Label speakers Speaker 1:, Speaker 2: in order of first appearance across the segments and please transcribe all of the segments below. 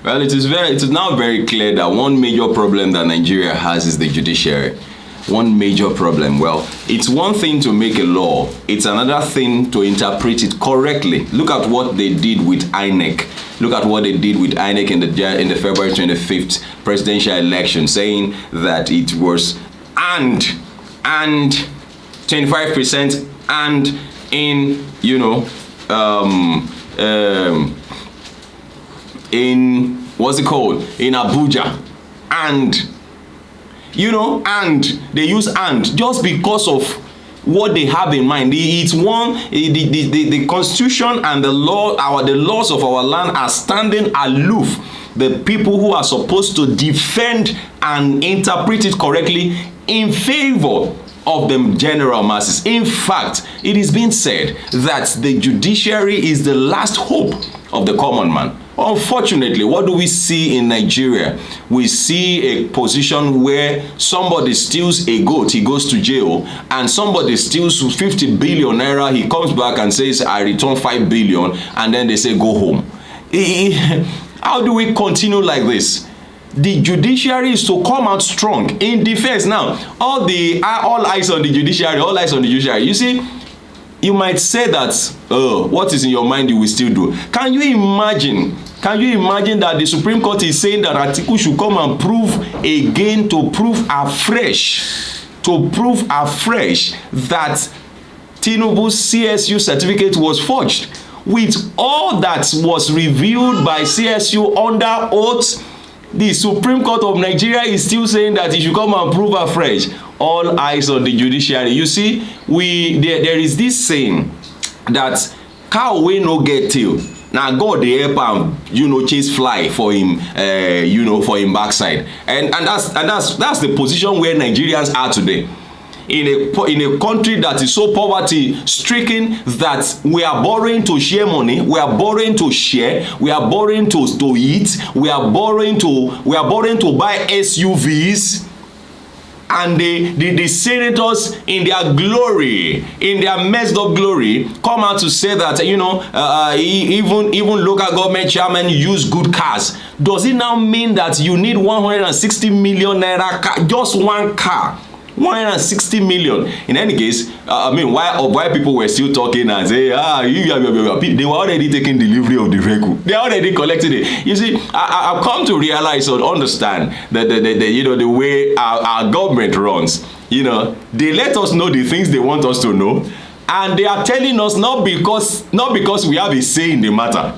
Speaker 1: Well, it is now very clear that one major problem that Nigeria has is the judiciary. One major problem. Well, it's one thing to make a law. It's another thing to interpret it correctly. Look at what they did with INEC. Look at what they did with INEC in the February 25th presidential election, saying that it was and 25% and in, in what's it called, in Abuja, and they use and just because of what they have in mind. It's one, the constitution and the laws of our land are standing aloof. The people who are supposed to defend and interpret it correctly in favor of the general masses. In fact, it is being said that the judiciary is the last hope of the common man. Unfortunately, what do we see in Nigeria? We see a position where somebody steals a goat, he goes to jail, and somebody steals 50 billion naira, he comes back and says, I return 5 billion, and then they say, go home. How do we continue like this? The judiciary is to come out strong in defense. Now, all eyes on the judiciary, all eyes on the judiciary. You see, you might say that, what is in your mind you will still do. Can you imagine that the Supreme Court is saying that Atiku should come and prove again, to prove afresh that Tinubu's CSU certificate was forged, with all that was revealed by CSU under oath? The Supreme Court of Nigeria is still saying that he should come and prove afresh. All eyes on the judiciary. You see, there is this saying that cow wey no get tail, now God dey help am, chase fly for him, for him backside, and that's the position where Nigerians are today. In a country that is so poverty stricken that we are borrowing to share money, we are borrowing to share, we are borrowing to eat, we are borrowing to buy SUVs, and the senators in their glory, in their messed up glory, come out to say that even local government chairmen use good cars. Does it now mean that you need 160 million naira car, just one car? 160 million. In any case, why people were still talking and say, they were already taking delivery of the vehicle. They already collected it. You see, I've come to realize or understand that the way our government runs. They let us know the things they want us to know, and they are telling us not because we have a say in the matter.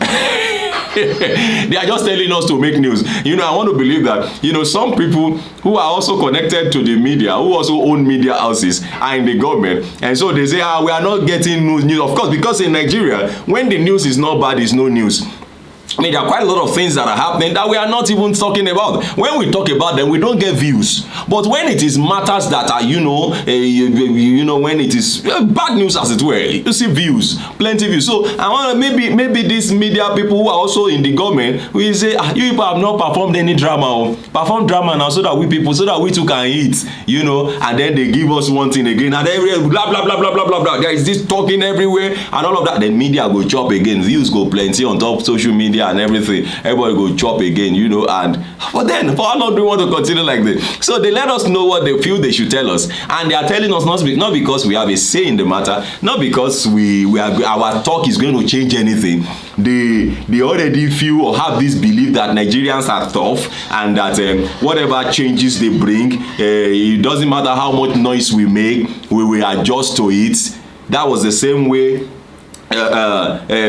Speaker 1: They are just telling us to make news. I want to believe that, some people who are also connected to the media, who also own media houses, are in the government. And so they say, we are not getting news. Of course, because in Nigeria, when the news is not bad, it's no news. There are quite a lot of things that are happening that we are not even talking about. When we talk about them, we don't get views. But when it is matters that are, when it is bad news, as it were, you see views, plenty views. So I want maybe these media people who are also in the government, we say, you people have not performed any drama. Perform drama now so that we too can eat, and then they give us one thing again, and every blah blah blah blah blah blah blah. There is this talking everywhere and all of that. Then media go chop again, views go plenty on top social media and everything. Everybody go chop again, but then for how long do we want to continue like this? So they let us know what they feel they should tell us, and they are telling us not because we have a say in the matter, not because our talk is going to change anything. They already feel or have this belief that Nigerians are tough, and that whatever changes they bring, it doesn't matter how much noise we make, we will adjust to it. That was the same way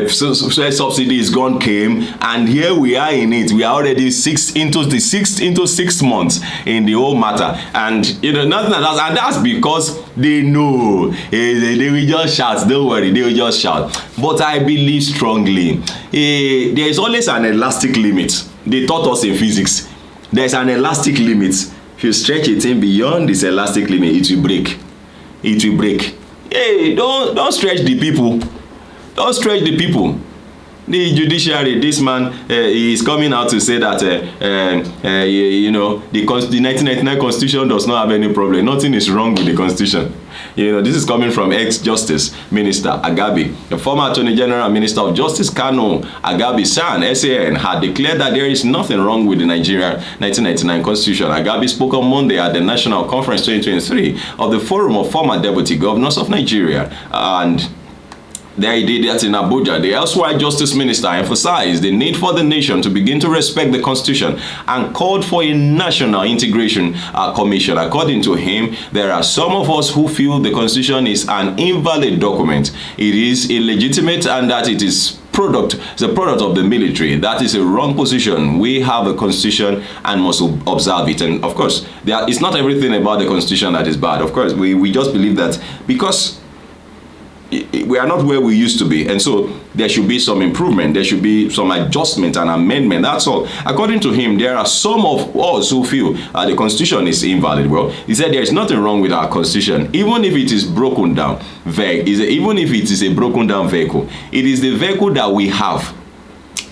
Speaker 1: subsidy is gone came, and here we are in it. We are already 6 into 6 months in the whole matter, and nothing else, and that's because they know they will just shout. Don't worry, they will just shout. But I believe strongly there is always an elastic limit. They taught us in physics. There's an elastic limit. If you stretch a thing beyond this elastic limit, it will break. It will break. Hey, don't stretch the people. Don't stretch the people. The judiciary, this man is coming out to say that you know, the 1999 constitution does not have any problem. Nothing is wrong with the constitution. You know, this is coming from ex-Justice Minister Agabi. The former Attorney General and Minister of Justice Kanu Agabi SAN had declared that there is nothing wrong with the Nigeria 1999 constitution. Agabi spoke on Monday at the National Conference 2023 of the Forum of Former Deputy Governors of Nigeria, and there he did that in Abuja. The erstwhile Justice Minister emphasized the need for the nation to begin to respect the Constitution and called for a National Integration Commission. According to him, there are some of us who feel the Constitution is an invalid document. It is illegitimate and that it is the product of the military. That is a wrong position. We have a constitution and must observe it. And of course, it's not everything about the constitution that is bad. Of course, we just believe that because we are not where we used to be, and so there should be some improvement, there should be some adjustment and amendment. That's all. According to him, there are some of us who feel the constitution is invalid. Well, he said there is nothing wrong with our constitution, even if it is broken down. Even if it is a broken down vehicle, it is the vehicle that we have.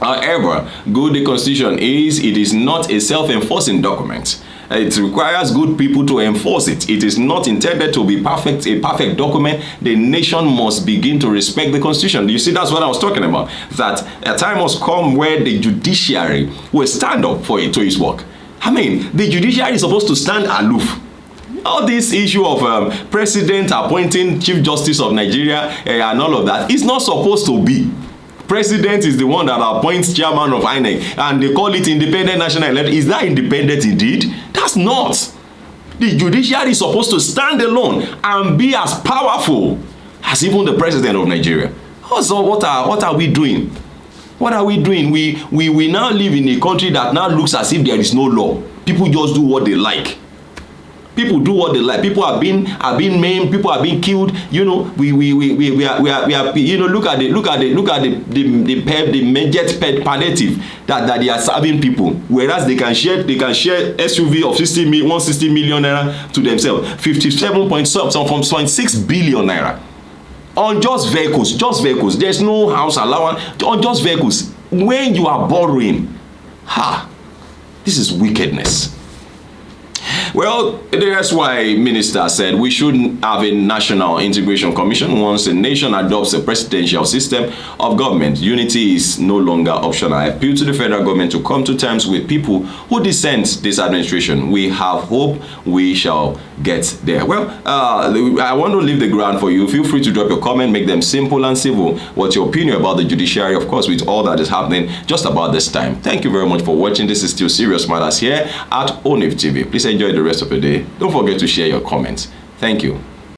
Speaker 1: However good the constitution is, it is not a self-enforcing document. It requires good people to enforce it. It is not intended to be a perfect document. The nation must begin to respect the constitution. You see, that's what I was talking about. That a time must come where the judiciary will stand up for it to its work. I mean, the judiciary is supposed to stand aloof. All this issue of president appointing Chief Justice of Nigeria and all of that is not supposed to be. President is the one that appoints chairman of INEC, and they call it independent national election. Is that independent indeed? That's not. The judiciary is supposed to stand alone and be as powerful as even the president of Nigeria. So what are we doing? What are we doing? We now live in a country that now looks as if there is no law. People just do what they like. People do what they like. People are being maimed. People are being killed. You know, we are. You know, look at the jet palliative that they are serving people. Whereas they can share SUV of 160 million naira to themselves, 57.6 billion naira on just vehicles. There's no house allowance on just vehicles. When you are borrowing, this is wickedness. Well, that's why Minister said we should have a National Integration Commission once a nation adopts a presidential system of government. Unity is no longer optional. I appeal to the federal government to come to terms with people who dissent this administration. We have hope we shall get there. Well, I want to leave the ground for you. Feel free to drop your comment, make them simple and civil. What's your opinion about the judiciary, of course, with all that is happening just about this time. Thank you very much for watching. This is still Serious Matters here at ONIF TV. Please enjoy the rest of the day. Don't forget to share your comments. Thank you.